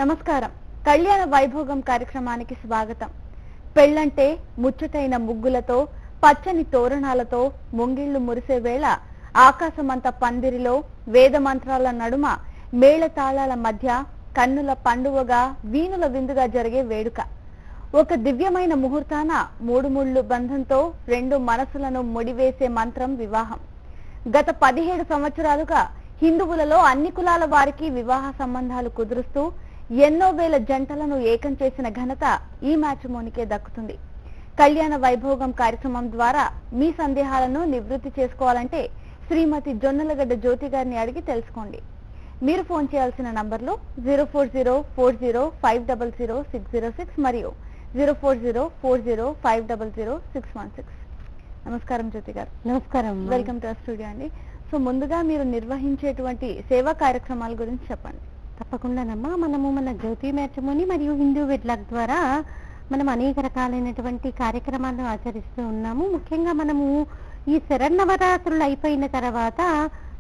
నమస్కారం. కళ్యాణ వైభోగం కార్యక్రమానికి స్వాగతం. పెళ్లంటే ముచ్చటైన ముగ్గులతో, పచ్చని తోరణాలతో ముంగిళ్లు మురిసే వేళ ఆకాశమంత పందిరిలో వేద మంత్రాల నడుమ మేళతాళాల మధ్య కన్నుల పండువగా వీణుల విందుగా జరిగే వేడుక. ఒక దివ్యమైన ముహూర్తాన మూడు ముళ్ళు బంధంతో రెండు మనసులను ముడివేసే మంత్రం వివాహం. గత 17 సంవత్సరాలుగా హిందువులలో అన్ని కులాల వారికి వివాహ సంబంధాలు కుదురుస్తూ ఎన్నో వేల జంటలను ఏకం చేసిన ఘనత ఈ మ్యాట్రిమోనీకే దక్కుతుంది. కళ్యాణ వైభోగం కార్యక్రమం ద్వారా మీ సందేహాలను నివృత్తి చేసుకోవాలంటే శ్రీమతి జొన్నలగడ్డ జ్యోతి గారిని అడిగి తెలుసుకోండి. మీరు ఫోన్ చేయాల్సిన నంబర్లు 04040500606 మరియు 04040500616. నమస్కారం జ్యోతి గారు. నమస్కారం. వెల్కమ్ టు స్టూడియో అండి. సో ముందుగా మీరు నిర్వహించేటువంటి సేవా కార్యక్రమాల గురించి చెప్పండి. తప్పకుండానమ్మా, మనము మన జ్యోతి మ్యాట్రిమోనీ మరియు హిందూ వెడ్లాక్ ద్వారా మనం అనేక రకాలైనటువంటి కార్యక్రమాలను ఆచరిస్తూ ఉన్నాము. ముఖ్యంగా మనము ఈ శరన్నవరాత్రులు అయిపోయిన తర్వాత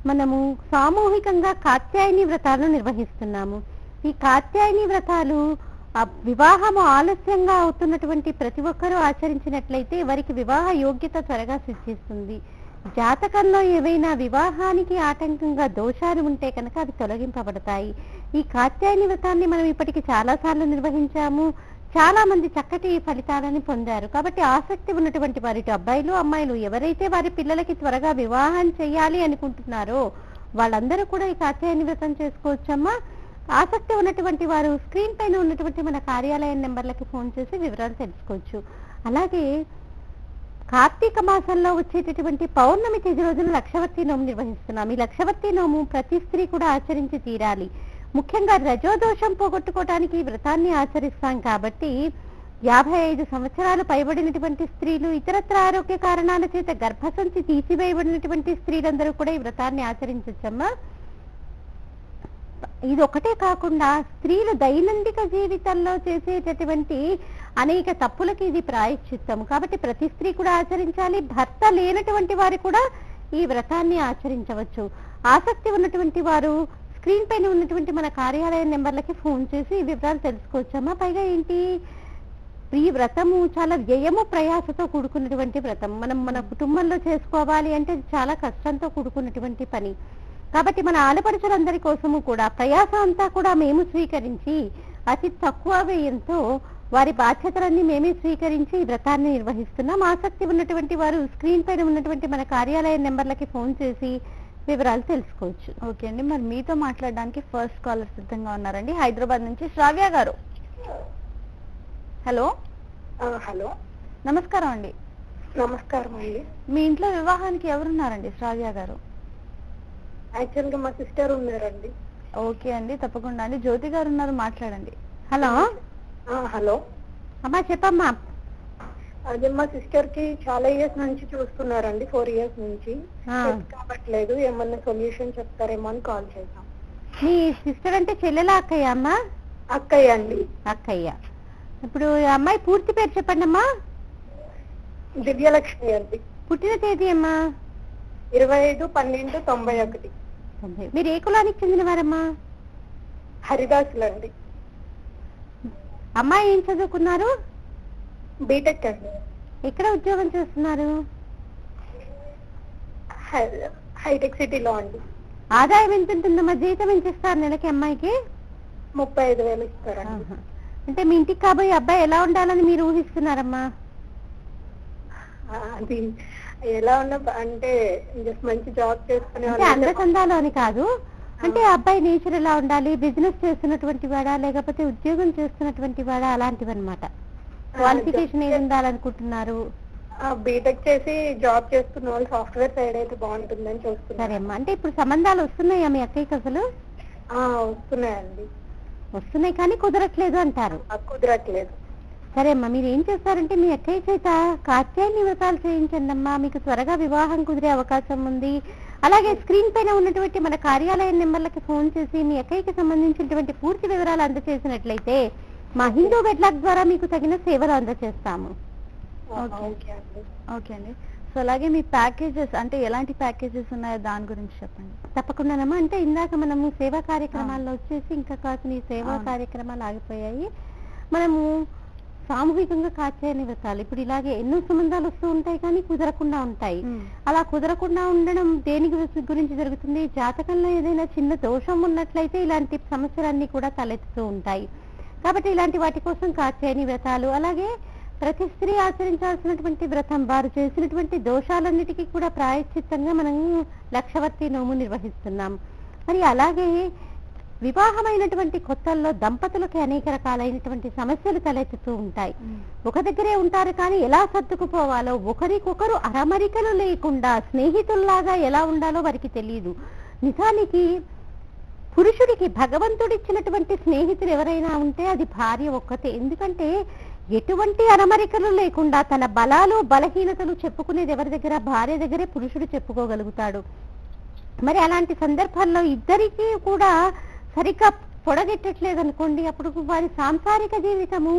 మనము సామూహికంగా కాత్యాయని వ్రతాలను నిర్వహిస్తున్నాము. ఈ కాత్యాయని వ్రతాలు వివాహము ఆలస్యంగా అవుతున్నటువంటి ప్రతి ఒక్కరూ ఆచరించినట్లయితే వారికి వివాహ యోగ్యత త్వరగా సిద్ధిస్తుంది. జాతకంలో ఏవైనా వివాహానికి ఆటంకంగా దోషాలు ఉంటే కనుక అవి తొలగింపబడతాయి. ఈ కాత్యాయని వ్రతాన్ని మనం ఇప్పటికి చాలా సార్లు నిర్వహించాము. చాలా మంది చక్కటి ఫలితాలని పొందారు. కాబట్టి ఆసక్తి ఉన్నటువంటి వారి అబ్బాయిలు అమ్మాయిలు ఎవరైతే వారి పిల్లలకి త్వరగా వివాహం చేయాలి అనుకుంటున్నారో వాళ్ళందరూ కూడా ఈ కాత్యాయని వ్రతం చేసుకోవచ్చమ్మా. ఆసక్తి ఉన్నటువంటి వారు స్క్రీన్ పైన ఉన్నటువంటి మన కార్యాలయం నెంబర్లకి ఫోన్ చేసి వివరాలు తెలుసుకోవచ్చు. అలాగే కార్తీక మాసంలో వచ్చేటటువంటి పౌర్ణమి తిథి రోజున లక్షవత్తి నోము నిర్వహిస్తున్నాం. ఈ లక్షవత్తి నోము ప్రతి స్త్రీ కూడా ఆచరించి తీరాలి. ముఖ్యంగా రజోదోషం పోగొట్టుకోవడానికి ఈ వ్రతాన్ని ఆచరిస్తాం. కాబట్టి 55 సంవత్సరాలు పైబడినటువంటి స్త్రీలు, ఇతరత్ర ఆరోగ్య కారణాల చేత గర్భసంచి తీసివేయబడినటువంటి స్త్రీలందరూ కూడా ఈ వ్రతాన్ని ఆచరించచ్చమ్మా. ఇది ఒకటే కాకుండా స్త్రీలు దైనందిక జీవితంలో చేసేటటువంటి అనేక తప్పులకి ఇది ప్రాయశ్చిత్తము. కాబట్టి ప్రతి స్త్రీ కూడా ఆచరించాలి. భర్త లేనటువంటి వారు కూడా ఈ వ్రతాన్ని ఆచరించవచ్చు. ఆసక్తి ఉన్నటువంటి వారు స్క్రీన్ పైన ఉన్నటువంటి మన కార్యాలయం నెంబర్లకి ఫోన్ చేసి ఈ వివరాలు తెలుసుకోవచ్చమ్మా. పైగా ఏంటి, ఈ వ్రతము చాలా వ్యయము ప్రయాసతో కూడుకున్నటువంటి వ్రతం. మనం మన కుటుంబంలో చేసుకోవాలి అంటే చాలా కష్టంతో కూడుకున్నటువంటి పని. కాబట్టి మన ఆడపడుచులందరి కోసము కూడా ప్రయాస అంతా కూడా మేము స్వీకరించి అతి తక్కువ వ్యయంతో వారి బాధ్యతలన్నీ మేమే స్వీకరించి ఈ వ్రతాన్ని నిర్వహిస్తున్నాం. ఆసక్తి ఉన్నటువంటి వారు స్క్రీన్ పైన ఉన్నటువంటి మన కార్యాలయ నెంబర్లకి ఫోన్ చేసి వివరాలు తెలుసుకోవచ్చు. ఓకే అండి, మరి మీతో మాట్లాడడానికి ఫస్ట్ కాలర్ సిద్ధంగా ఉన్నారండి. హైదరాబాద్ నుంచి శ్రావ్య గారు. హలో. హలో, నమస్కారం అండి. నమస్కారం అండి. మీ ఇంట్లో వివాహానికి ఎవరున్నారండి శ్రావ్య గారు? యాక్చువల్ గా మా సిస్టర్ ఉన్నారండి. ఓకే అండి, తప్పకుండా అండి. జ్యోతి గారు ఉన్నారు, మాట్లాడండి. హలో. హలో అమ్మా చెప్పమ్మా. అదే మా సిస్టర్ కి చాలా ఇయర్స్ నుంచి చూస్తున్నారండి, 4 ఇయర్స్ నుంచి. కావట్లేదు, ఏమన్నా సొల్యూషన్ చెప్తారేమో అని కాల్ చేశాం. మీ సిస్టర్ అంటే చెల్లెలా అక్కయ్య అమ్మా? అక్కయ్య అండి. అక్కయ్య. ఇప్పుడు అమ్మాయి పూర్తి పేరు చెప్పండి అమ్మా. దివ్యలక్ష్మి అండి. పుట్టిన తేదీ అమ్మా? 25/12/91. మీరు ఏ కులానికి చెందిన వారమ్మా? హరిదాసులండి. అమ్మాయి ఏం చదువుకున్నారు? బీటెక్ అండి. ఎక్కడ ఉద్యోగం చేస్తున్నారు? హైటెక్ సిటీలో అండి. ఆదాయం ఎంత ఉంటుందమ్మా? జీతం ఎంత ఇస్తారు నెలకి అమ్మాయికి? 35,000 ఇస్తారండి. అంటే మీ ఇంటికి కాబోయే అబ్బాయి ఎలా ఉండాలని మీరు ఊహిస్తున్నారమ్మా? అది ఎలా ఉన్నా అంటే జస్ట్ మంచి జాబ్ చేసుకునే అందచందాలు అని కాదు, అంటే అబ్బాయి నేచర్ ఎలా ఉండాలి, బిజినెస్ చేస్తున్నటువంటి వాడా లేకపోతే ఉద్యోగం చేస్తున్నటువంటి వాడా, అలాంటివి అనమాట. క్వాలిఫికేషన్ ఏది ఉండాలనుకుంటున్నారు? బీటెక్ చేసి జాబ్ చేస్తున్న వాళ్ళు సాఫ్ట్వేర్ సైడ్ అయితే బాగుంటుందని చూస్తున్నారు. సరే అమ్మా, అంటే ఇప్పుడు సంబంధాలు వస్తున్నాయా మీ అక్కయ్యకి? అసలు వస్తున్నాయండి. వస్తున్నాయి కానీ కుదరట్లేదు అంటారు. కుదరట్లేదు. సరే అమ్మా, మీరు ఏం చేస్తారంటే మీ అక్కయ్య చేత కాత్యాయని వ్రతాలు చేయించండి అమ్మా. మీకు త్వరగా వివాహం కుదిరే అవకాశం ఉంది. అలాగే స్క్రీన్ పైన ఉన్నటువంటి మన కార్యాలయం నెంబర్లకి ఫోన్ చేసి మీ అక్కయ్యకి సంబంధించినటువంటి పూర్తి వివరాలు అందజేసినట్లయితే మా హిందూ వెడ్లాక్ ద్వారా మీకు తగిన సేవలు అందజేస్తాము. ఓకే అండి. సో అలాగే మీ ప్యాకేజెస్ అంటే ఎలాంటి ప్యాకేజెస్ ఉన్నాయో దాని గురించి చెప్పండి. తప్పకుండానమ్మా. అంటే ఇందాక మనము సేవా కార్యక్రమాల్లో వచ్చేసి ఇంకా కాసిన ఈ సేవా కార్యక్రమాలు ఆగిపోయాయి. మనము సామూహికంగా కాచేయని వ్రతాలు ఇప్పుడు ఇలాగే ఎన్నో సంబంధాలు వస్తూ ఉంటాయి కానీ కుదరకుండా ఉంటాయి. అలా కుదరకుండా ఉండడం దేని గురించి జరుగుతుంది? జాతకంలో ఏదైనా చిన్న దోషం ఉన్నట్లయితే ఇలాంటి సమస్యలన్నీ కూడా తలెత్తుతూ ఉంటాయి. కాబట్టి ఇలాంటి వాటి కోసం కాచేయని వ్రతాలు, అలాగే ప్రతి స్త్రీ ఆచరించాల్సినటువంటి వ్రతం, వారు చేసినటువంటి దోషాలన్నిటికీ కూడా ప్రాయశ్చిత్తంగా మనం లక్షవర్తి నోము నిర్వహిస్తున్నాం. మరి అలాగే వివాహమైనటువంటి కొత్తల్లో దంపతులకి అనేక రకాలైనటువంటి సమస్యలు తలెత్తుతూ ఉంటాయి. ఒక దగ్గరే ఉంటారు కానీ ఎలా సర్దుకుపోవాలో, ఒకరికొకరు అరమరికలు లేకుండా స్నేహితుల్లాగా ఎలా ఉండాలో వారికి తెలియదు. నిజానికి పురుషుడికి భగవంతుడిచ్చినటువంటి స్నేహితులు ఎవరైనా ఉంటే అది భార్య ఒక్కతే. ఎందుకంటే ఎటువంటి అరమరికలు లేకుండా తన బలాలు బలహీనతలు చెప్పుకునేది ఎవరి దగ్గర? భార్య దగ్గరే పురుషుడు చెప్పుకోగలుగుతాడు. మరి అలాంటి సందర్భాల్లో ఇద్దరికీ కూడా సరిగ్గా పొడగెట్టట్లేదు అనుకోండి, అప్పుడు వారి సాంసారిక జీవితము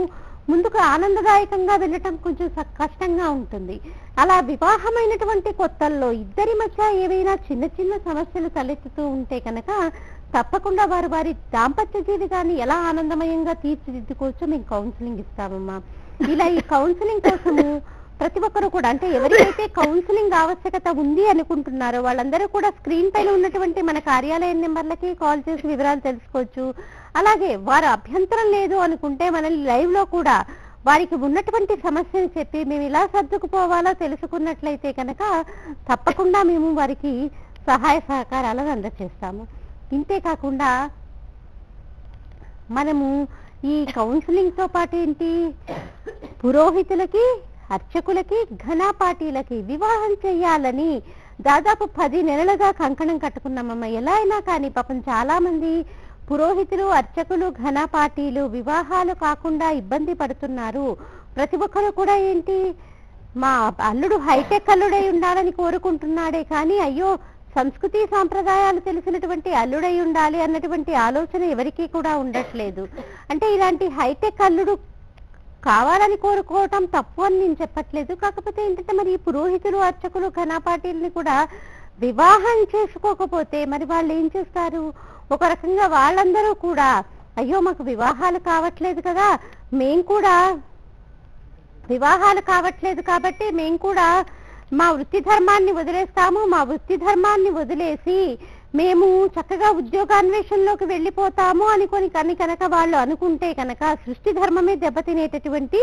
ముందుకు ఆనందదాయకంగా వెళ్ళటం కొంచెం కష్టంగా ఉంటుంది. అలా వివాహమైనటువంటి కొత్తల్లో ఇద్దరి మధ్య ఏవైనా చిన్న చిన్న సమస్యలు తలెత్తుతూ ఉంటే కనుక తప్పకుండా వారు వారి దాంపత్య జీవితాన్ని ఎలా ఆనందమయంగా తీర్చిదిద్దుకోవచ్చో మేము కౌన్సిలింగ్ ఇస్తామమ్మా. ఇలా ఈ కౌన్సిలింగ్ కోసము ప్రతి ఒక్కరు కూడా, అంటే ఎవరికైతే కౌన్సిలింగ్ ఆవశ్యకత ఉంది అనుకుంటున్నారో వాళ్ళందరూ కూడా స్క్రీన్ పైన ఉన్నటువంటి మన కార్యాలయం నెంబర్లకి కాల్ చేసి వివరాలు తెలుసుకోవచ్చు. అలాగే వారు అభ్యంతరం లేదు అనుకుంటే మనల్ని లైవ్ లో కూడా వారికి ఉన్నటువంటి సమస్యను చెప్పి మేము ఇలా సర్దుకుపోవాలో తెలుసుకున్నట్లయితే కనుక తప్పకుండా మేము వారికి సహాయ సహకారాలను అందజేస్తాము. ఇంతే కాకుండా మనము ఈ కౌన్సిలింగ్ తో పాటు ఏంటి, పురోహితులకి, అర్చకులకి, ఘనాపాటీలకి వివాహం చెయ్యాలని దాదాపు 10 నెలలుగా కంకణం కట్టుకున్నామమ్మ. ఎలా అయినా కానీ పాపం చాలా మంది పురోహితులు, అర్చకులు, ఘనాపాటీలు వివాహాలు కాకుండా ఇబ్బంది పడుతున్నారు. ప్రతి ఒక్కరు కూడా ఏంటి, మా అల్లుడు హైటెక్ అల్లుడై ఉండాలని కోరుకుంటున్నాడే కానీ అయ్యో సంస్కృతి సాంప్రదాయాలు తెలిసినటువంటి అల్లుడై ఉండాలి అన్నటువంటి ఆలోచన ఎవరికీ కూడా ఉండట్లేదు. అంటే ఇలాంటి హైటెక్ అల్లుడు కావాలని కోరుకోవటం తప్పు అని నేను చెప్పట్లేదు. కాకపోతే ఏంటంటే మరి ఈ పురోహితులు, అర్చకులు, ఘనాపాటీల్ని కూడా వివాహం చేసుకోకపోతే మరి వాళ్ళు ఏం చేస్తారు? ఒక రకంగా వాళ్ళందరూ కూడా అయ్యో మాకు వివాహాలు కావట్లేదు కదా, మేం కూడా వివాహాలు కావట్లేదు కాబట్టి మేము కూడా మా వృత్తి ధర్మాన్ని వదిలేస్తాము, మా వృత్తి ధర్మాన్ని వదిలేసి మేము చక్కగా ఉద్యోగాన్వేషణలోకి వెళ్ళిపోతాము అనుకొని కనుక వాళ్ళు అనుకుంటే కనుక సృష్టి ధర్మమే దెబ్బతినేటటువంటి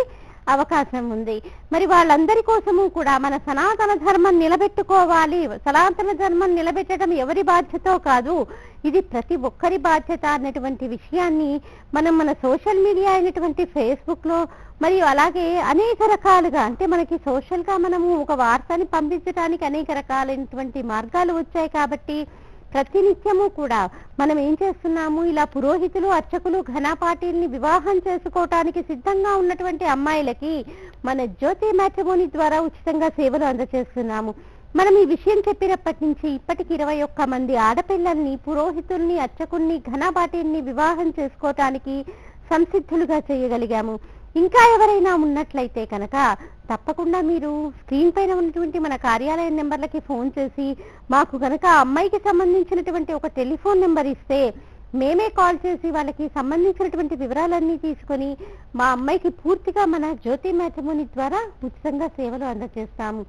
అవకాశం ఉంది. మరి వాళ్ళందరి కోసము కూడా మన సనాతన ధర్మం నిలబెట్టుకోవాలి. సనాతన ధర్మం నిలబెట్టడం ఎవరి బాధ్యతో కాదు, ఇది ప్రతి ఒక్కరి బాధ్యత అన్నటువంటి విషయాన్ని మనం మన సోషల్ మీడియా అయినటువంటి ఫేస్బుక్ లో మరియు అలాగే అనేక రకాలుగా, అంటే మనకి సోషల్ గా మనము ఒక వార్తని పంపించడానికి అనేక రకాలైనటువంటి మార్గాలు వచ్చాయి కాబట్టి ప్రతినిత్యము కూడా మనం ఏం చేస్తున్నాము, ఇలా పురోహితులు, అర్చకులు, ఘనాపాటీల్ని వివాహం చేసుకోవటానికి సిద్ధంగా ఉన్నటువంటి అమ్మాయిలకి మన జ్యోతి మ్యాట్రిమోనీ ద్వారా ఉచితంగా సేవలు అందజేస్తున్నాము. మనం ఈ విషయం చెప్పినప్పటి నుంచి ఇప్పటికి 21 మంది ఆడపిల్లల్ని, పురోహితుల్ని, అర్చకుల్ని, ఘనాపాటీల్ని వివాహం చేసుకోవటానికి సంసిద్ధులుగా చేయగలిగాము. ఇంకా ఎవరైనా ఉన్నట్లయితే కనుక తప్పకుండా మీరు స్క్రీన్ పైన ఉన్నటువంటి మన కార్యాలయం నెంబర్లకి ఫోన్ చేసి మాకు కనుక ఆ అమ్మాయికి సంబంధించినటువంటి ఒక టెలిఫోన్ నెంబర్ ఇస్తే మేమే కాల్ చేసి వాళ్ళకి సంబంధించినటువంటి వివరాలన్నీ తీసుకొని మా అమ్మాయికి పూర్తిగా మన జ్యోతి మ్యాట్రిమోనీ ద్వారా ఉచితంగా సేవలు అందజేస్తాము.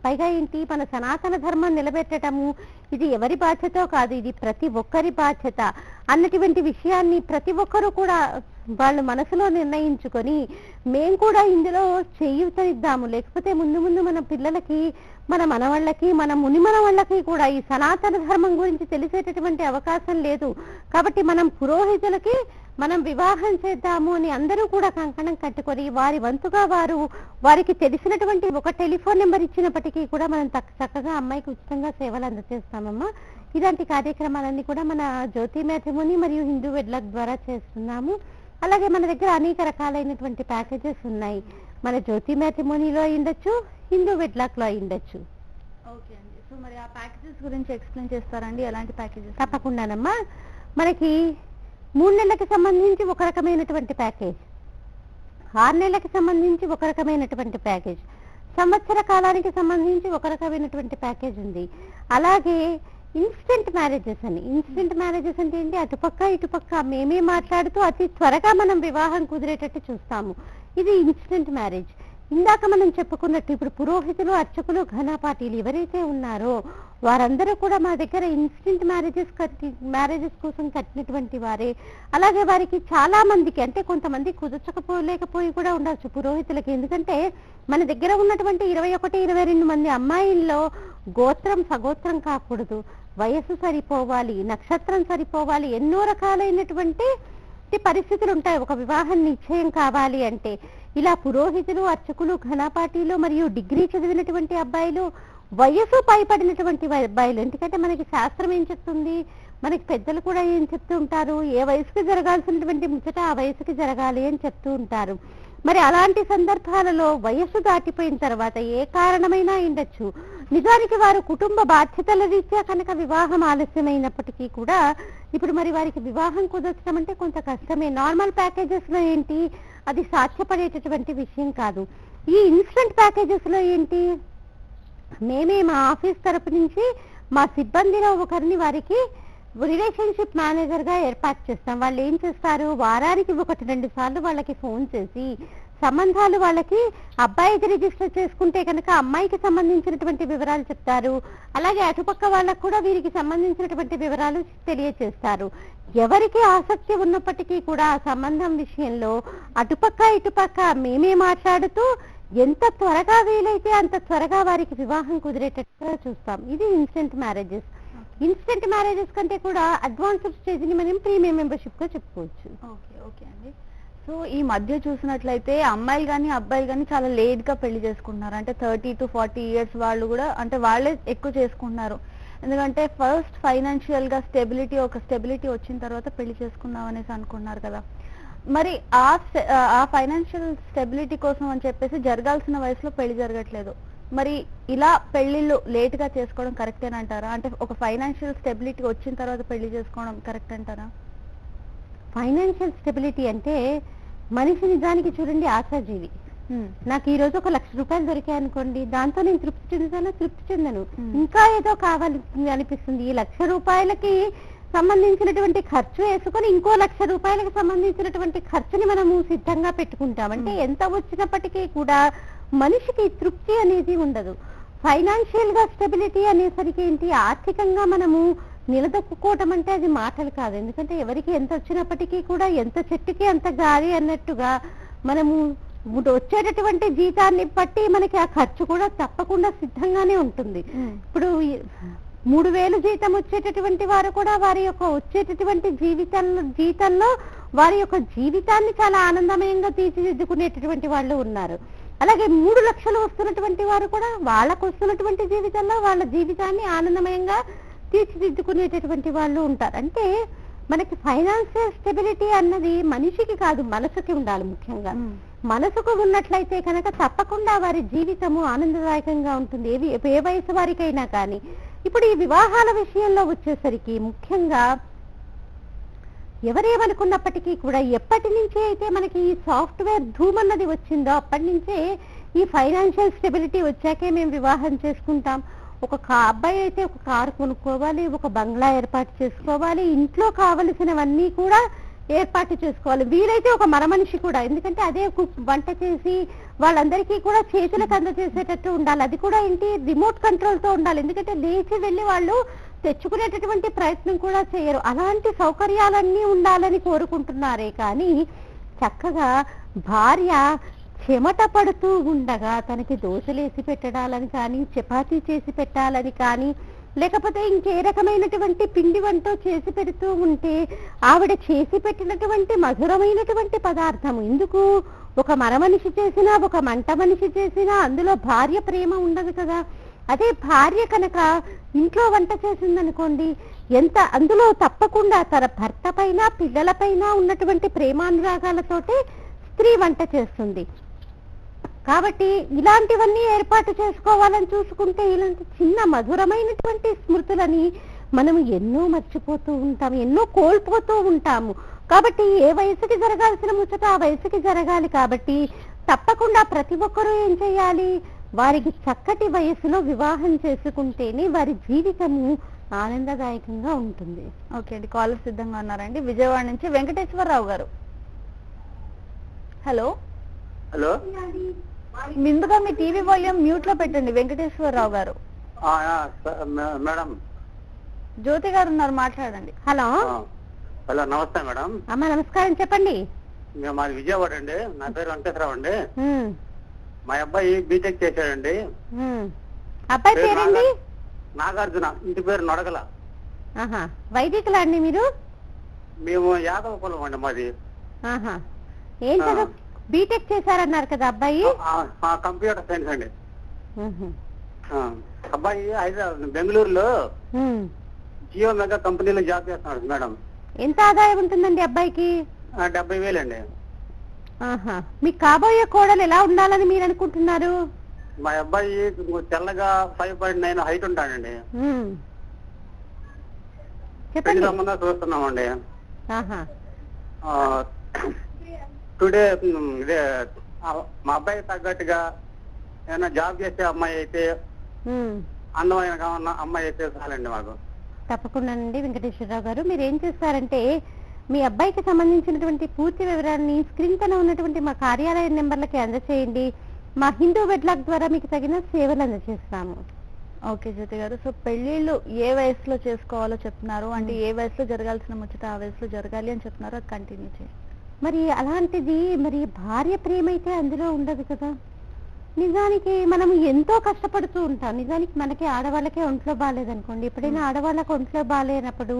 పైగా ఏంటి, మన సనాతన ధర్మం నిలబెట్టడము ఇది ఎవరి బాధ్యతో కాదు, ఇది ప్రతి ఒక్కరి బాధ్యత అన్నటువంటి విషయాన్ని ప్రతి ఒక్కరూ కూడా వాళ్ళు మనసులో నిర్ణయించుకొని మేం కూడా ఇందులో చేయూతనిద్దాము. లేకపోతే ముందు ముందు మన పిల్లలకి, మన మనవాళ్ళకి, మన మునిమనవాళ్ళకి కూడా ఈ సనాతన ధర్మం గురించి తెలిసేటటువంటి అవకాశం లేదు. కాబట్టి మనం పురోహితులకి మనం వివాహం చేద్దాము అని అందరూ కూడా కంకణం కట్టుకొని వారి వంతుగా వారికి తెలిసినటువంటి ఒక టెలిఫోన్ నెంబర్ ఇచ్చినప్పటికీ కూడా మనం చక్కగా అమ్మాయికి ఉచితంగా సేవలు అందజేస్తామమ్మా. ఇలాంటి కార్యక్రమాలన్నీ కూడా మన జ్యోతి మ్యాట్రిమోనీ మరియు హిందూ వెడ్లాక్ ద్వారా చేస్తున్నాము. అలాగే మన దగ్గర అనేక రకాలైనటువంటి ప్యాకేజెస్ ఉన్నాయి. మన జ్యోతి మ్యాట్రిమోనీలో అయ్యుండొచ్చు, హిందూ వెడ్లాక్ లో అయ్యుండొచ్చు. ఓకే అండి. సో మరి ఆ ప్యాకేజెస్ గురించి ఎక్స్ప్లెయిన్ చేస్తారండి, ఎలాంటి ప్యాకేజెస్? తప్పకుండానమ్మా. మనకి 3 నెలలకు సంబంధించి ఒక రకమైనటువంటి ప్యాకేజ్, 6 నెలలకు సంబంధించి ఒక రకమైనటువంటి ప్యాకేజ్, సంవత్సర కాలానికి సంబంధించి ఒక రకమైనటువంటి ప్యాకేజ్ ఉంది. అలాగే ఇన్స్టెంట్ మ్యారేజెస్ అని. ఇన్స్టెంట్ మ్యారేజెస్ అంటే ఏంటి, అటుపక్క ఇటుపక్క మేమే మాట్లాడుతూ అతి త్వరగా మనం వివాహం కుదిరేటట్టు చూస్తాము. ఇది ఇన్స్టెంట్ మ్యారేజ్. ఇందాక మనం చెప్పుకున్నట్టు ఇప్పుడు పురోహితులు, అర్చకులు, ఘనపాటీలు ఎవరైతే ఉన్నారో వారందరూ కూడా మా దగ్గర ఇన్స్టెంట్ మ్యారేజెస్ కోసం కట్టినటువంటి వారే. అలాగే వారికి చాలా మందికి, అంటే కొంతమంది కుదర్చకపోలేకపోయి కూడా ఉండొచ్చు పురోహితులకి. ఎందుకంటే మన దగ్గర ఉన్నటువంటి 21-22 మంది అమ్మాయిల్లో గోత్రం సగోత్రం కాకూడదు, వయస్సు సరిపోవాలి, నక్షత్రం సరిపోవాలి, ఎన్నో రకాలైనటువంటి పరిస్థితులు ఉంటాయి ఒక వివాహం నిశ్చయం కావాలి అంటే. ఇలా పురోహితులు, అర్చకులు, ఘనపాటీలు మరియు డిగ్రీ చదివినటువంటి అబ్బాయిలు, వయసు పైపడినటువంటి అబ్బాయిలు. ఎందుకంటే మనకి శాస్త్రం ఏం చెప్తుంది, మనకి పెద్దలు కూడా ఏం చెప్తూ ఉంటారు, ఏ వయసుకి జరగాల్సినటువంటి ముచ్చట ఆ వయసుకి జరగాలి అని చెప్తూ ఉంటారు. మరి అలాంటి సందర్భాలలో వయస్సు దాటిపోయిన తర్వాత ఏ కారణమైనా ఉండొచ్చు, నిజానికి వారు కుటుంబ బాధ్యతల రీత్యా కనుక వివాహం ఆలస్యమైనప్పటికీ కూడా ఇప్పుడు మరి వారికి వివాహం కుదర్చడం అంటే కొంత కష్టమే. నార్మల్ ప్యాకేజెస్ లో ఏంటి, అది సాధ్యపడేటటువంటి విషయం కాదు. ఈ ఇన్స్టెంట్ ప్యాకేజెస్ లో ఏంటి, మేమే మా ఆఫీస్ తరపు నుంచి మా సిబ్బందిలో ఒకరిని వారికి రిలేషన్షిప్ మేనేజర్ గా ఏర్పాటు చేస్తాం. వాళ్ళు ఏం చేస్తారు, వారానికి 1-2 సార్లు వాళ్ళకి ఫోన్ చేసి సంబంధాలు, వాళ్ళకి అబ్బాయికి రిజిస్టర్ చేసుకుంటే కనుక అమ్మాయికి సంబంధించినటువంటి వివరాలు చెప్తారు. అలాగే అటుపక్క వాళ్ళకు కూడా వీరికి సంబంధించినటువంటి వివరాలు తెలియచేస్తారు. ఎవరికి ఆసక్తి ఉన్నప్పటికీ కూడా ఆ సంబంధం విషయంలో అటుపక్క ఇటుపక్క మేమే మాట్లాడుతూ ఎంత త్వరగా వీలైతే అంత త్వరగా వారికి వివాహం కుదిరేటట్టుగా చూస్తాం. ఇది ఇన్స్టెంట్ మ్యారేజెస్. ఇన్స్టెంట్ మ్యారేజెస్ కంటే కూడా అడ్వాన్స్డ్ స్టేజ్ ని మనం ప్రీమియం మెంబర్షిప్ గా చెప్పుకోవచ్చు. ఓకే అండి. సో ఈ మధ్య చూసినట్లయితే అమ్మాయిలు కానీ అబ్బాయిలు కానీ చాలా లేట్ గా పెళ్లి చేసుకుంటున్నారు. అంటే 30-40 ఇయర్స్ వాళ్ళు కూడా, అంటే వాళ్ళే ఎక్కువ చేసుకుంటున్నారు. ఎందుకంటే ఫస్ట్ ఫైనాన్షియల్ గా స్టెబిలిటీ వచ్చిన తర్వాత పెళ్లి చేసుకుందాం అనేసి అనుకున్నారు కదా. మరి ఆ ఫైనాన్షియల్ స్టెబిలిటీ కోసం అని చెప్పేసి జరగాల్సిన వయసులో పెళ్లి జరగట్లేదు. మరి ఇలా పెళ్లిళ్ళు లేట్ గా చేసుకోవడం కరెక్టేనంటారా? అంటే ఒక ఫైనాన్షియల్ స్టెబిలిటీ వచ్చిన తర్వాత పెళ్లి చేసుకోవడం కరెక్ట్ అంటారా? ఫైనాన్షియల్ స్టెబిలిటీ అంటే మనిషి నిజానికి చూడండి ఆశాజీవి. నాకు ఈ రోజు 1 లక్ష రూపాయలు దొరికాయి అనుకోండి, దాంతో నేను తృప్తి చెందను. ఇంకా ఏదో కావాలి అనిపిస్తుంది. ఈ 1 లక్ష రూపాయలకి సంబంధించినటువంటి ఖర్చు వేసుకొని ఇంకో 1 లక్ష రూపాయలకు సంబంధించినటువంటి ఖర్చుని మనము సిద్ధంగా పెట్టుకుంటాం. అంటే ఎంత వచ్చినప్పటికీ కూడా మనిషికి తృప్తి అనేది ఉండదు. ఫైనాన్షియల్ గా స్టెబిలిటీ అనేసరికి ఏంటి, ఆర్థికంగా మనము నిలదొక్కుకోవటం అంటే అది మాటలు కాదు. ఎందుకంటే ఎవరికి ఎంత వచ్చినప్పటికీ కూడా ఎంత చెట్టుకి అంత గాలి అన్నట్టుగా మనము వచ్చేటటువంటి జీతాన్ని బట్టి మనకి ఆ ఖర్చు కూడా తప్పకుండా సిద్ధంగానే ఉంటుంది. ఇప్పుడు 3000 జీతం వచ్చేటటువంటి వారు కూడా వారి యొక్క వచ్చేటటువంటి జీవితంలో వారి యొక్క జీవితాన్ని చాలా ఆనందమయంగా తీర్చిదిద్దుకునేటటువంటి వాళ్ళు ఉన్నారు. అలాగే 3 లక్షలు వస్తున్నటువంటి వారు కూడా వాళ్ళకు వస్తున్నటువంటి జీవితంలో వాళ్ళ జీవితాన్ని ఆనందమయంగా తీర్చిదిద్దుకునేటటువంటి వాళ్ళు ఉంటారు. అంటే మనకి ఫైనాన్షియల్ స్టెబిలిటీ అన్నది మనిషికి కాదు, మనసుకి ఉండాలి. ముఖ్యంగా మనసుకు ఉన్నట్లయితే కనుక తప్పకుండా వారి జీవితము ఆనందదాయకంగా ఉంటుంది, ఏ వయసు వారికైనా కానీ. ఇప్పుడు ఈ వివాహాల విషయంలో వచ్చేసరికి ముఖ్యంగా ఎవరేమనుకున్నప్పటికీ కూడా ఎప్పటి నుంచి అయితే మనకి ఈ సాఫ్ట్వేర్ ధూమ్ అన్నది వచ్చిందో అప్పటి నుంచే ఈ ఫైనాన్షియల్ స్టెబిలిటీ వచ్చాకే మేము వివాహం చేసుకుంటాం. ఒక అబ్బాయి అయితే ఒక కారు కొనుక్కోవాలి, ఒక బంగ్లా ఏర్పాటు చేసుకోవాలి, ఇంట్లో కావలసినవన్నీ కూడా ఏర్పాటు చేసుకోవాలి, వీలైతే ఒక మరమనిషి కూడా. ఎందుకంటే అదే వంట చేసి వాళ్ళందరికీ కూడా చేతులకు అందజేసేటట్టు ఉండాలి. అది కూడా ఏంటి, రిమోట్ కంట్రోల్ తో ఉండాలి. ఎందుకంటే లేచి వెళ్ళి వాళ్ళు తెచ్చుకునేటటువంటి ప్రయత్నం కూడా చేయరు. అలాంటి సౌకర్యాలన్నీ ఉండాలని కోరుకుంటున్నారే కానీ చక్కగా భార్య చెమట పడుతూ ఉండగా తనకి దోశలేసి పెట్టడాలని కానీ, చపాతీ చేసి పెట్టాలని కానీ, లేకపోతే ఇంకే రకమైనటువంటి పిండి వంట చేసి పెడుతూ ఉంటే ఆవిడ చేసి పెట్టినటువంటి మధురమైనటువంటి పదార్థం ఎందుకు, ఒక మరమనిషి చేసినా ఒక మంట మనిషి చేసినా అందులో భార్య ప్రేమ ఉండదు కదా. అదే భార్య కనుక ఇంట్లో వంట చేసిందనుకోండి, ఎంత అందులో తప్పకుండా తన భర్త పైన పిల్లల పైన ఉన్నటువంటి ప్రేమానురాగాలతోటి స్త్రీ వంట చేస్తుంది. కాబట్టి ఇలాంటివన్నీ ఏర్పాటు చేసుకోవాలని చూసుకుంటే ఇలాంటి చిన్న మధురమైనటువంటి స్మృతులని మనం ఎన్నో మర్చిపోతూ ఉంటాము, ఎన్నో కోల్పోతూ ఉంటాము. కాబట్టి ఏ వయసుకి జరగాల్సిన ముచ్చట ఆ వయసుకి జరగాలి. కాబట్టి తప్పకుండా ప్రతి ఒక్కరూ ఏం చేయాలి, వారికి చక్కటి వయసులో వివాహం చేసుకుంటేనే వారి జీవితము ఆనందదాయకంగా ఉంటుంది. ఓకే అండి, కాలర్ సిద్ధంగా ఉన్నారండి. విజయవాడ నుంచి వెంకటేశ్వరరావు గారు. హలో హలో, ముందుగా మీ టీవీ వాల్యూమ్ మ్యూట్ లో పెట్టండి. వెంకటేశ్వరరావు గారు. మేడం. జ్యోతి గారు ఉన్నారు, మాట్లాడండి. హలో. హలో, నమస్తే మేడం. అమ్మ నమస్కారం, చెప్పండి. మాది విజయవాడ అండి. నా పేరు వెంకటేశ్వరరావు అండి. మా అబ్బాయి బీటెక్ చేశాడండి. అబ్బాయి పేరండి? నాగార్జున. ఇంటి పేరు నొడగల. వైదికులా అండి మీరు? మేము యాదవ కులం అండి మాది. ఏం చదువు? బీటెక్ చేశారన్నారు కదా అబ్బాయి? కంప్యూటర్ సైన్స్ అండి. అబ్బాయి బెంగళూరులో జియో మెగా కంపెనీలో జాబ్ చేస్తున్నాడు మేడం. ఎంత ఆదాయం ఉంటుందండి అబ్బాయికి? 70,000 అండి. మీకు కాబోయే కోడలు ఎలా ఉండాలని మీరు అనుకుంటున్నారు? మా అబ్బాయి తెల్లగా 5.9 హైట్ ఉంటాడండి. పెళ్లి సంబంధం చూస్తున్నామండి. టుడే ఇదే మా అబ్బాయి తగ్గట్టుగా ఏమైనా జాబ్ చేసే అమ్మాయి అయితే, అందమైన కావాలన్నా అమ్మాయి అయితే చాలండి మాకు. తప్పకుండానండి వెంకటేశ్వరరావు గారు. మీరు ఏం చేస్తారంటే మీ అబ్బాయికి సంబంధించినటువంటి పూర్తి వివరాన్ని స్క్రీన్ పైన ఉన్నటువంటి మా కార్యాలయ నెంబర్లకి అందజేయండి. మా హిందూ వెడ్లాక్ ద్వారా మీకు తగిన సేవలు అందజేస్తాము. ఓకే జ్యోతి గారు. సో పెళ్లిళ్ళు ఏ వయసులో చేసుకోవాలో చెప్తున్నారు, అంటే ఏ వయసులో జరగాల్సిన ముచ్చట ఆ వయసులో జరగాలి అని చెప్తున్నారు, అది కంటిన్యూ చేయండి. మరి అలాంటిది మరి భార్య ప్రేమ అయితే అందులో ఉండదు కదా. నిజానికి మనం ఎంతో కష్టపడుతూ ఉంటాం. నిజానికి మనకి ఆడవాళ్ళకే ఒంట్లో బాగాలేదనుకోండి, ఎప్పుడైనా ఆడవాళ్ళకి ఒంట్లో బాగాలేనప్పుడు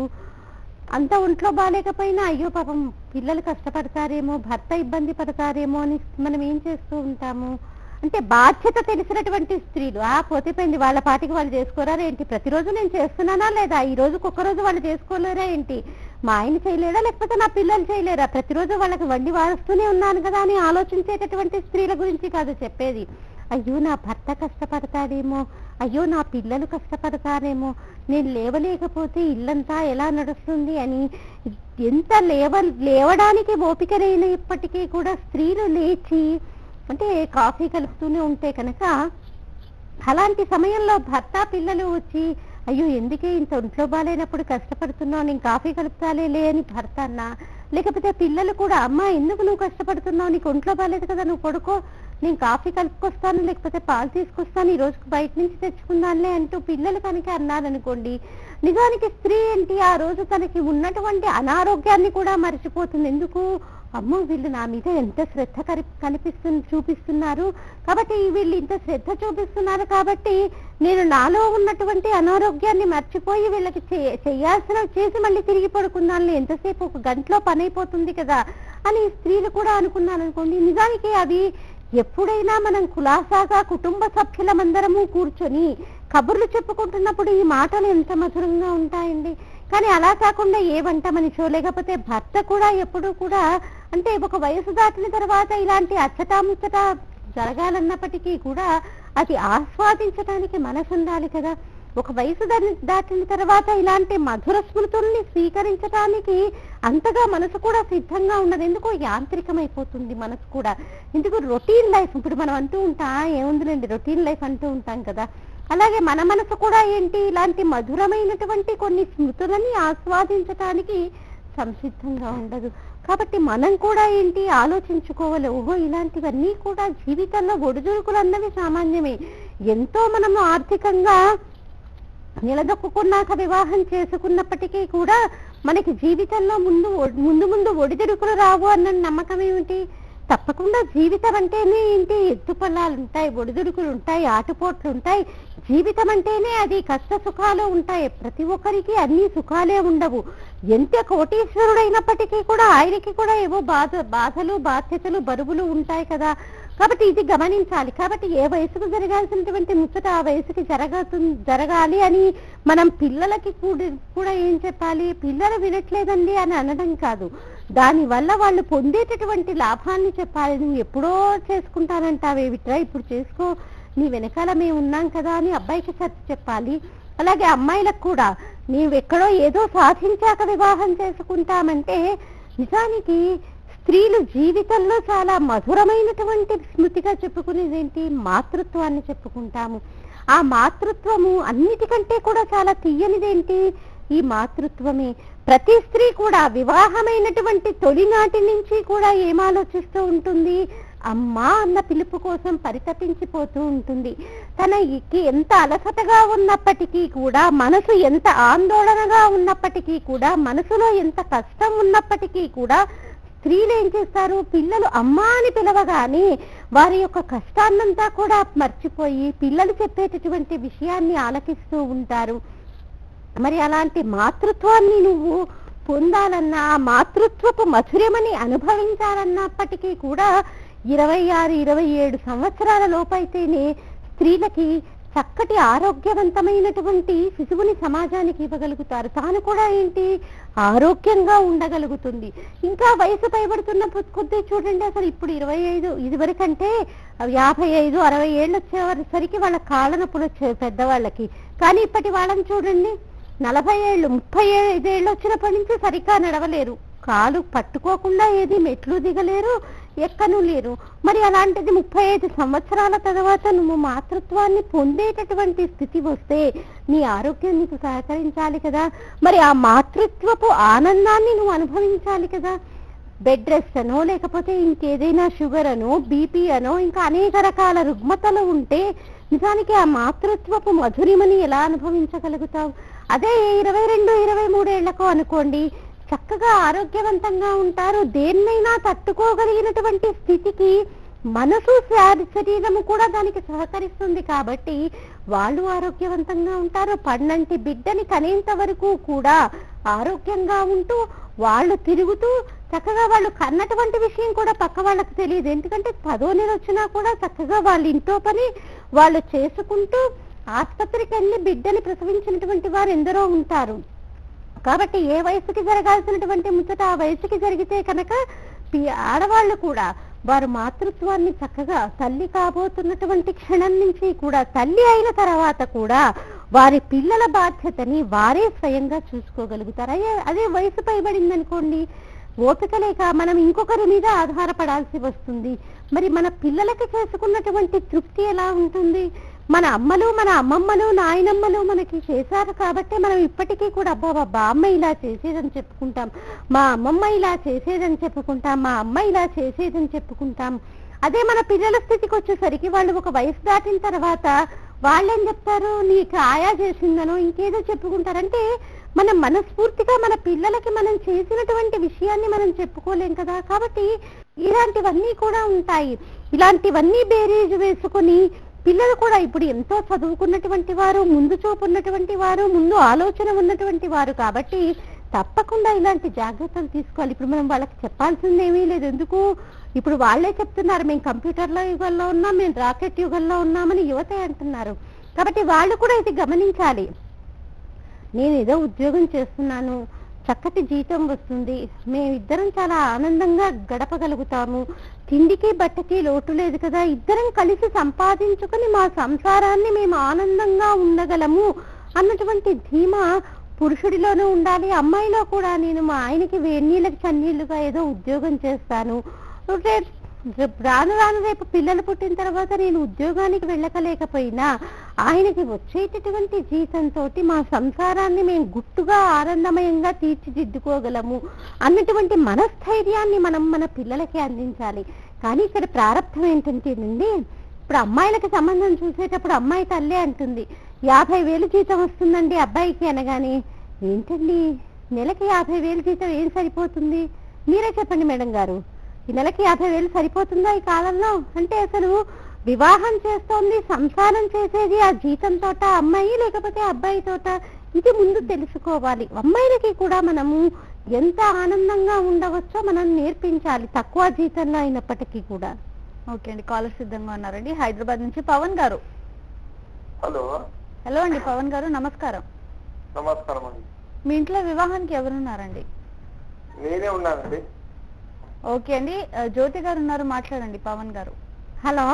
అంత ఒంట్లో బాగాలేకపోయినా అయ్యో పాపం పిల్లలు కష్టపడతారేమో, భర్త ఇబ్బంది పడతారేమో అని మనం ఏం చేస్తూ ఉంటాము అంటే, బాధ్యత తెలిసినటువంటి స్త్రీలు పోతేపోయింది వాళ్ళ పాటికి వాళ్ళు చేసుకోరా ఏంటి, ప్రతిరోజు నేను చేస్తున్నానా లేదా, ఈ రోజుకి ఒక్కరోజు వాళ్ళు చేసుకోలేరా ఏంటి, మా ఆయన చేయలేరా లేకపోతే నా పిల్లలు చేయలేరా, ప్రతిరోజు వాళ్ళకి వండి వారుస్తూనే ఉన్నాను కదా అని ఆలోచించేటటువంటి స్త్రీల గురించి కాదు చెప్పేది. అయ్యో నా భర్త కష్టపడతాడేమో, అయ్యో నా పిల్లలు కష్టపడతారేమో, నేను లేవలేకపోతే ఇల్లంతా ఎలా నడుస్తుంది అని ఎంత లేవడానికి ఓపిక లేనప్పటికీ కూడా స్త్రీలు లేచి అంటే కాఫీ కలుపుతూనే ఉంటే కనుక, అలాంటి సమయంలో భర్త పిల్లలు వచ్చి అయ్యో ఎందుకే ఇంత ఒంట్లో బాగాలేనప్పుడు కష్టపడుతున్నావు, నేను కాఫీ కలుపుతాలే అని భర్త అన్నా, లేకపోతే పిల్లలు కూడా అమ్మ ఎందుకు నువ్వు కష్టపడుతున్నావు, నీకు ఒంట్లో బాగాలేదు కదా నువ్వు పడుకో, నేను కాఫీ కలుపుకొస్తాను లేకపోతే పాలు తీసుకొస్తాను, ఈ రోజుకి బయట నుంచి తెచ్చుకుందానులే అంటూ పిల్లలు కనుక అన్నారనుకోండి, నిజానికి స్త్రీ ఏంటి ఆ రోజు తనకి ఉన్నటువంటి అనారోగ్యాన్ని కూడా మర్చిపోతుంది. ఎందుకు, అమ్మో వీళ్ళు నా మీద ఎంత శ్రద్ధ చూపిస్తున్నారు కాబట్టి, వీళ్ళు ఇంత శ్రద్ధ చూపిస్తున్నారు కాబట్టి నేను నాలో ఉన్నటువంటి అనారోగ్యాన్ని మర్చిపోయి వీళ్ళకి చేయాల్సినవి చేసి మళ్ళీ తిరిగి పడుకున్నాను, ఎంతసేపు ఒక గంటలో పని అయిపోతుంది కదా అని స్త్రీలు కూడా అనుకున్నాను అనుకోండి. నిజానికి అది ఎప్పుడైనా మనం కులాసాగా కుటుంబ సభ్యులమందరము కూర్చొని కబుర్లు చెప్పుకుంటున్నప్పుడు ఈ మాటలు ఎంత మధురంగా ఉంటాయండి. కానీ అలా కాకుండా ఏ వంట మనిషో లేకపోతే భర్త కూడా ఎప్పుడు కూడా అంటే ఒక వయసు దాటిన తర్వాత ఇలాంటి అచ్చటాముచ్చట జరగాలన్నప్పటికీ కూడా అది ఆస్వాదించడానికి మనసు ఉండాలి కదా. ఒక వయసు దాటిన తర్వాత ఇలాంటి మధుర స్మృతుల్ని స్వీకరించడానికి అంతగా మనసు కూడా సిద్ధంగా ఉండదు. ఎందుకో యాంత్రికమైపోతుంది మనసు కూడా. ఎందుకు రొటీన్ లైఫ్, ఇప్పుడు మనం అంటూ ఉంటా ఏముందిలేండి రొటీన్ లైఫ్ అంటూ ఉంటాం కదా, అలాగే మన మనసు కూడా ఏంటి ఇలాంటి మధురమైనటువంటి కొన్ని స్మృతులని ఆస్వాదించటానికి సంసిద్ధంగా ఉండదు. కాబట్టి మనం కూడా ఏంటి ఆలోచించుకోవాలి, ఓహో ఇలాంటివన్నీ కూడా జీవితంలో ఒడిదుడుకులు అన్నవి సామాన్యమే. ఎంతో మనము ఆర్థికంగా నిలదొక్కున్నాక వివాహం చేసుకున్నప్పటికీ కూడా మనకి జీవితంలో ముందు ఒడిదుడుకులు రావు అన్న నమ్మకం ఏమిటి? తప్పకుండా జీవితం అంటేనే ఏంటి ఎత్తు పొలాలు ఉంటాయి, ఒడిదుడుకులు ఉంటాయి, ఆటుపోట్లు ఉంటాయి. జీవితం అంటేనే అది కష్ట సుఖాలు ఉంటాయి. ప్రతి ఒక్కరికి అన్ని సుఖాలే ఉండవు. ఎంత కోటీశ్వరుడైనప్పటికీ కూడా ఆయనకి కూడా ఏవో బాధలు బాధ్యతలు బరువులు ఉంటాయి కదా. కాబట్టి ఇది గమనించాలి. కాబట్టి ఏ వయసుకు జరగాల్సినటువంటి ముచ్చట ఆ వయసుకి జరగాలి అని మనం పిల్లలకి కూడా ఏం చెప్పాలి, పిల్లలు వినట్లేదండి అని అనడం కాదు, దానివల్ల వాళ్ళు పొందేటటువంటి లాభాన్ని చెప్పాలి. నువ్వు ఎప్పుడో చేసుకుంటానంటావేమిట్రా, ఇప్పుడు చేసుకో, నీ వెనకాల మేము ఉన్నాం కదా అని అబ్బాయికి చెప్పాలి. అలాగే అమ్మాయిలకు కూడా నీవెక్కడో ఏదో సాధించాక వివాహం చేసుకుంటామంటే నిజానికి స్త్రీలు జీవితంలో చాలా మధురమైనటువంటి స్మృతిగా చెప్పుకునేది ఏంటి? మాతృత్వాన్ని చెప్పుకుంటాము. ఆ మాతృత్వము అన్నిటికంటే కూడా చాలా తీయనిదేంటి? ఈ మాతృత్వమే. ప్రతి స్త్రీ కూడా వివాహమైనటువంటి తొలినాటి నుంచి కూడా ఏం ఆలోచిస్తూ ఉంటుంది? అమ్మా అన్న పిలుపు కోసం పరితపించిపోతూ ఉంటుంది. తనకి ఎంత అలసటగా ఉన్నప్పటికీ కూడా, మనసు ఎంత ఆందోళనగా ఉన్నప్పటికీ కూడా, మనసులో ఎంత కష్టం ఉన్నప్పటికీ కూడా స్త్రీలు ఏం చేస్తారు? పిల్లలు అమ్మా అని పిలవగానే వారి యొక్క కష్టాన్నంతా కూడా మర్చిపోయి పిల్లలు చెప్పేటటువంటి విషయాన్ని ఆలకిస్తూ ఉంటారు. మరి అలాంటి మాతృత్వాన్ని నువ్వు పొందాలన్నా, ఆ మాతృత్వపు మధురమని అనుభవించాలన్నప్పటికీ కూడా 26, 27 సంవత్సరాల లోపైతేనే స్త్రీలకి చక్కటి ఆరోగ్యవంతమైనటువంటి శిశువుని సమాజానికి ఇవ్వగలుగుతారు. తాను కూడా ఏంటి? ఆరోగ్యంగా ఉండగలుగుతుంది. ఇంకా వయసు పైబడుతున్న కొద్దీ చూడండి, అసలు ఇప్పుడు 25, ఇదివరకంటే 55, 60 ఏళ్ళు వచ్చేసరికి వాళ్ళ కాళ్ళ నొప్పులు వచ్చేవి పెద్దవాళ్ళకి. కానీ ఇప్పటి వాళ్ళని చూడండి, 40 ఏళ్ళు, 35 ఏళ్ళు వచ్చినప్పటి నుంచి సరిగ్గా నడవలేరు. కాలు పట్టుకోకుండా ఏది మెట్లు దిగలేరు, ఎక్కను లేరు. మరి అలాంటిది 35 సంవత్సరాల తర్వాత నువ్వు మాతృత్వాన్ని పొందేటటువంటి స్థితి వస్తే నీ ఆరోగ్యం నీకు సహకరించాలి కదా. మరి ఆ మాతృత్వపు ఆనందాన్ని నువ్వు అనుభవించాలి కదా. బెడ్ రెస్ట్ అనో, లేకపోతే ఇంకేదైనా షుగర్ అనో, బీపీ అనో, ఇంకా అనేక రకాల రుగ్మతలు ఉంటే నిజానికి ఆ మాతృత్వపు మధురిమని ఎలా అనుభవించగలుగుతావు? అదే 22, 23 ఏళ్లకు అనుకోండి, చక్కగా ఆరోగ్యవంతంగా ఉంటారు. దేన్నైనా తట్టుకోగలిగినటువంటి స్థితికి మనసు, శరీరము కూడా దానికి సహకరిస్తుంది. కాబట్టి వాళ్ళు ఆరోగ్యవంతంగా ఉంటారు. పన్నంటి బిడ్డని కనేంత వరకు కూడా ఆరోగ్యంగా ఉంటూ వాళ్ళు తిరుగుతూ చక్కగా వాళ్ళు కన్నటువంటి విషయం కూడా పక్క వాళ్ళకి తెలియదు. ఎందుకంటే 10వ నెల వచ్చినా కూడా చక్కగా వాళ్ళ ఇంట్లో పని వాళ్ళు చేసుకుంటూ ఆసుపత్రికి వెళ్ళి బిడ్డని ప్రసవించినటువంటి వారు ఎందరో ఉంటారు. కాబట్టి ఏ వయసుకి జరగాల్సినటువంటి ముచ్చట ఆ వయసుకి జరిగితే కనుక ఆడవాళ్ళు కూడా వారు మాతృత్వాన్ని చక్కగా తల్లి కాబోతున్నటువంటి క్షణం నుంచి కూడా, తల్లి అయిన తర్వాత కూడా వారి పిల్లల బాధ్యతని వారే స్వయంగా చూసుకోగలుగుతారు. అదే వయసు పైబడింది అనుకోండి, ఓపిక లేక మనం ఇంకొకరి మీద ఆధారపడాల్సి వస్తుంది. మరి మన పిల్లలకి చేసుకున్నటువంటి తృప్తి ఎలా ఉంటుంది? మన అమ్మలు, మన అమ్మమ్మలు, నాయనమ్మలు మనకి చేశారు కాబట్టి మనం ఇప్పటికీ కూడా అబ్బా అమ్మ ఇలా చేసేదని చెప్పుకుంటాం, మా అమ్మమ్మ ఇలా చేసేదని చెప్పుకుంటాం, మా అమ్మ ఇలా చేసేదని చెప్పుకుంటాం. అదే మన పిల్లల స్థితికి వచ్చేసరికి వాళ్ళు ఒక వయసు దాటిన తర్వాత వాళ్ళేం చెప్తారు? నీకు ఆయా చేసిందనో ఇంకేదో చెప్పుకుంటారంటే మనం మనస్ఫూర్తిగా మన పిల్లలకి మనం చేసినటువంటి విషయాన్ని మనం చెప్పుకోలేం కదా. కాబట్టి ఇలాంటివన్నీ కూడా ఉంటాయి. ఇలాంటివన్నీ బేరీజు వేసుకొని పిల్లలు కూడా ఇప్పుడు ఎంతో చదువుకున్నటువంటి వారు, ముందు చూపు ఉన్నటువంటి వారు, ముందు ఆలోచన ఉన్నటువంటి వారు కాబట్టి తప్పకుండా ఇలాంటి జాగ్రత్తలు తీసుకోవాలి. ఇప్పుడు మనం వాళ్ళకి చెప్పాల్సింది ఏమీ లేదు. ఎందుకు? ఇప్పుడు వాళ్ళే చెప్తున్నారు, మేము కంప్యూటర్ల యుగంలో ఉన్నాం, మేము రాకెట్ యుగంలో ఉన్నామని యువతే అంటున్నారు. కాబట్టి వాళ్ళు కూడా ఇది గమనించాలి. నేను ఏదో ఉద్యోగం చేస్తున్నాను, చక్కటి జీతం వస్తుంది, మేమిద్దరం చాలా ఆనందంగా గడపగలుగుతాము, తిండికి బట్టకి లోటు లేదు కదా, ఇద్దరం కలిసి సంపాదించుకొని మా సంసారాన్ని మేము ఆనందంగా ఉండగలము అన్నటువంటి ధీమా పురుషుడిలోనూ ఉండాలి. అమ్మాయిలో కూడా నేను మా ఆయనకి వేణీళ్ళకి చన్నీళ్లుగా ఏదో ఉద్యోగం చేస్తాను, రాను రాను రేపు పిల్లలు పుట్టిన తర్వాత నేను ఉద్యోగానికి వెళ్ళకలేకపోయినా ఆయనకి వచ్చేటటువంటి జీతంతో మా సంసారాన్ని మేము గుట్టుగా ఆనందమయంగా తీర్చిదిద్దుకోగలము అన్నటువంటి మనస్థైర్యాన్ని మనం మన పిల్లలకి అందించాలి. కానీ ఇక్కడ ప్రారంభం ఏంటంటే నుండి, ఇప్పుడు అమ్మాయిలకి సంబంధం చూసేటప్పుడు అమ్మాయి తల్లే అంటుంది 50,000 జీతం వస్తుందండి అబ్బాయికి అనగానే, ఏంటండి నెలకి 50,000 జీతం ఏం సరిపోతుంది? మీరే చెప్పండి మేడం గారు, ఈ నెలకి 50,000 సరిపోతుందా ఈ కాలంలో? అంటే అసలు వివాహం చేస్తోంది, సంసారం చేసేది ఆ జీతంతో అమ్మాయి లేకపోతే అబ్బాయి తోట, ఇది ముందు తెలుసుకోవాలి. అమ్మాయిలకి కూడా మనము ఎంత ఆనందంగా ఉండవచ్చో మనం నేర్పించాలి, తక్కువ జీతంలో అయినప్పటికీ కూడా. ఓకే అండి, కాలర్ సిద్ధంగా ఉన్నారండి. హైదరాబాద్ నుంచి పవన్ గారు. హలో. హలో అండి పవన్ గారు, నమస్కారం. నమస్కారం అండి. మీ ఇంట్లో వివాహానికి ఎవరున్నారండి? నేనే ఉన్నానండి. ఓకే అండి, జ్యోతి గారు ఉన్నారు, మాట్లాడండి పవన్ గారు. హలో.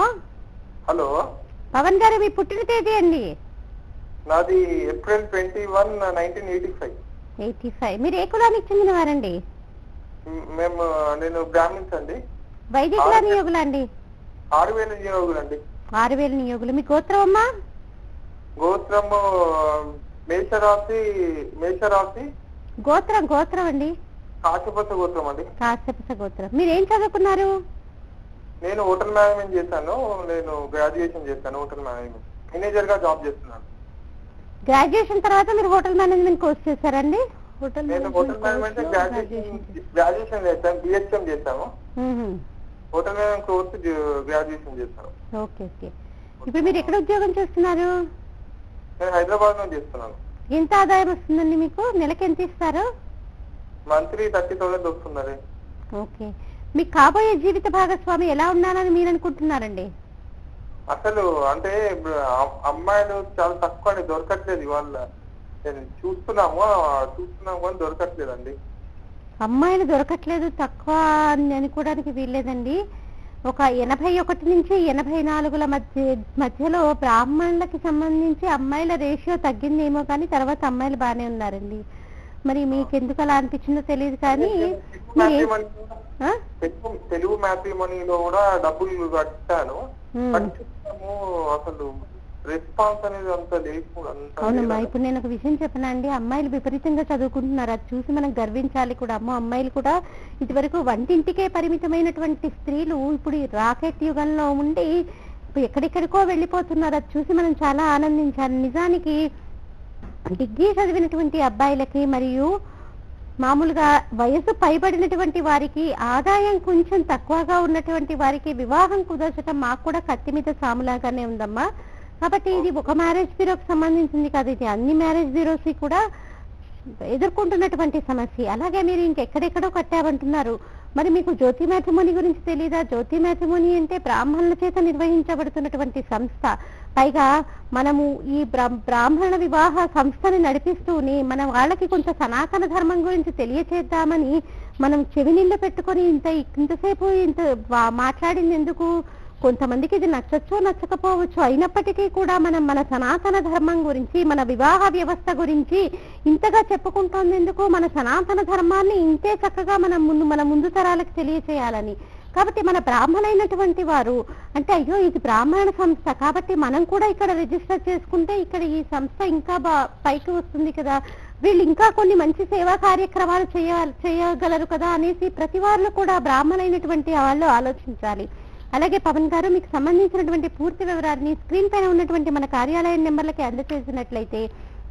హలో పవన్ గారు, మీ పుట్టిన తేదీ అండి? నాది April 21, 1985. 85. మీరు ఏ కులానికి చెందిన వారండి? నేను బ్రాహ్మిన్స్ అండి. వైదికుల నియోగులు అండి? 6,000 నియోగులు అండి. 6,000 నియోగులు. మీ గోత్రం అమ్మా? గోత్రము మేషరాశి. గోత్రం అండి? కాశ్యపస గోత్రం అండి. కాశ్యపస గోత్రం. మీరు ఏం చదువుకున్నారు? నేను హోటల్ మేనేజ్మెంట్ చేశాను. నేను గ్రాడ్యుయేషన్ చేశాను. హోటల్ మేనేజ్మెంట్ మేనేజర్ గా జాబ్ చేస్తున్నాను. గ్రాడ్యుయేషన్ తర్వాత మీరు హోటల్ మేనేజ్మెంట్ కోర్స్ చేశారండి? నేను హోటల్ మేనేజ్మెంట్ గ్రాడ్యుయేషన్ చేశాను. బిహెచ్ఎం చేశాను. హోటల్ మేనేజ్మెంట్ కోర్స్ గ్రాడ్యుయేషన్ చేశాను. ఓకే. ఇప్పుడు మీరు ఎక్కడ ఉద్యోగం చేస్తున్నారు? నేను హైదరాబాద్ లో చేస్తున్నాను. ఎంత ఆదాయం వస్తుందండి మీకు? నెలకి ఎంత ఇస్తారు? మంత్లీ 30,000 వస్తుందండి. ఓకే. మీకు కాబోయే జీవిత భాగస్వామి ఎలా ఉండాలని మీరు అనుకుంటున్నారండి? అసలు అంటే అమ్మాయిలు చాలా తక్కువ అండి, దొరకట్లేదు. ఇవాళ చూస్తున్నాము కానీ దొరకట్లేదండి. అమ్మాయిలు దొరకట్లేదు, తక్కువ అని అనుకోవడానికి వీల్లేదండి. ఒక 81 నుంచి 84ల మధ్యలో బ్రాహ్మణులకి సంబంధించి అమ్మాయిల రేషియో తగ్గిందేమో కానీ తర్వాత అమ్మాయిలు బాగానే ఉన్నారండి. మరి మీకు ఎందుకు అలా అనిపించిందో తెలియదు కానీ తెలుగు మ్యాట్రిమోనీలో కూడా డబ్బులు కట్టాను. అసలు రెస్పాన్స్ అనేది అంత లేకుండా. అవునమ్మా, ఇప్పుడు నేను ఒక విషయం చెప్పనండి. అమ్మాయిలు విపరీతంగా చదువుకుంటున్నారు, అది చూసి మనం గర్వించాలి కూడా. అమ్మాయిలు కూడా ఇదివరకు వంటింటికే పరిమితమైనటువంటి స్త్రీలు ఇప్పుడు ఈ రాకెట్ యుగంలో ఉండి ఎక్కడెక్కడికో వెళ్ళిపోతున్నారు, అది చూసి మనం చాలా ఆనందించాలి. నిజానికి డిగ్రీ చదివినటువంటి అబ్బాయిలకి మరియు మామూలుగా వయసు పైబడినటువంటి వారికి, ఆదాయం కొంచెం తక్కువగా ఉన్నటువంటి వారికి వివాహం కుదర్చడం మాకు కూడా కత్తి మీద సాములాగానే ఉందమ్మా. కాబట్టి ఇది ఒక మ్యారేజ్ బ్యూరోకి సంబంధించింది కాదు, ఇది అన్ని మ్యారేజ్ బ్యూరోస్ కూడా ఎదుర్కొంటున్నటువంటి సమస్య. అలాగే మీరు ఇంకెక్కడెక్కడో కట్టామంటున్నారు, మరి మీకు జ్యోతి మ్యాట్రిమోనీ గురించి తెలీదా? జ్యోతి మ్యాట్రిమోనీ అంటే బ్రాహ్మణుల చేత నిర్వహించబడుతున్నటువంటి సంస్థ. పైగా మనము ఈ బ్రాహ్మణ వివాహ సంస్థని నడిపిస్తూనే మన వాళ్ళకి కొంత సనాతన ధర్మం గురించి తెలియచేద్దామని మనం చెవినిళ్ళు పెట్టుకొని ఇంతసేపు మాట్లాడింది ఎందుకు? కొంతమందికి ఇది నచ్చచ్చో నచ్చకపోవచ్చు, అయినప్పటికీ కూడా మనం మన సనాతన ధర్మం గురించి, మన వివాహ వ్యవస్థ గురించి ఇంతగా చెప్పుకుంటోంది ఎందుకు? మన సనాతన ధర్మాన్ని ఇంతే చక్కగా మన ముందు తరాలకు తెలియచేయాలని. కాబట్టి మన బ్రాహ్మణైనటువంటి వారు అంటే అయ్యో ఇది బ్రాహ్మణ సంస్థ కాబట్టి మనం కూడా ఇక్కడ రిజిస్టర్ చేసుకుంటే ఇక్కడ ఈ సంస్థ ఇంకా పైకి వస్తుంది కదా, వీళ్ళు ఇంకా కొన్ని మంచి సేవా కార్యక్రమాలు చేయగలరు కదా అనేసి ప్రతి వాళ్ళు కూడా బ్రాహ్మణైనటువంటి వాళ్ళు ఆలోచించాలి. అలాగే పవన్ గారు, మీకు సంబంధించినటువంటి పూర్తి వివరాన్ని స్క్రీన్ పైన ఉన్నటువంటి మన కార్యాలయం నెంబర్లకి అందజేసినట్లయితే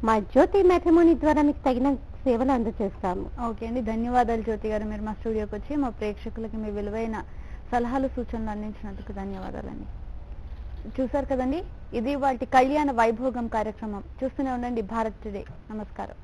మా జ్యోతి మ్యాట్రిమోనీ ద్వారా మీకు తగిన సేవలు అందజేస్తాము. ఓకే అండి, ధన్యవాదాలు జ్యోతి గారు. మీరు మా స్టూడియోకి వచ్చి మా ప్రేక్షకులకి మీ విలువైన సలహాలు సూచనలు అందించినందుకు ధన్యవాదాలండి. చూసారు కదండి, ఇది వాటి కళ్యాణ వైభోగం కార్యక్రమం. చూస్తూనే ఉండండి భారత్ టుడే. నమస్కారం.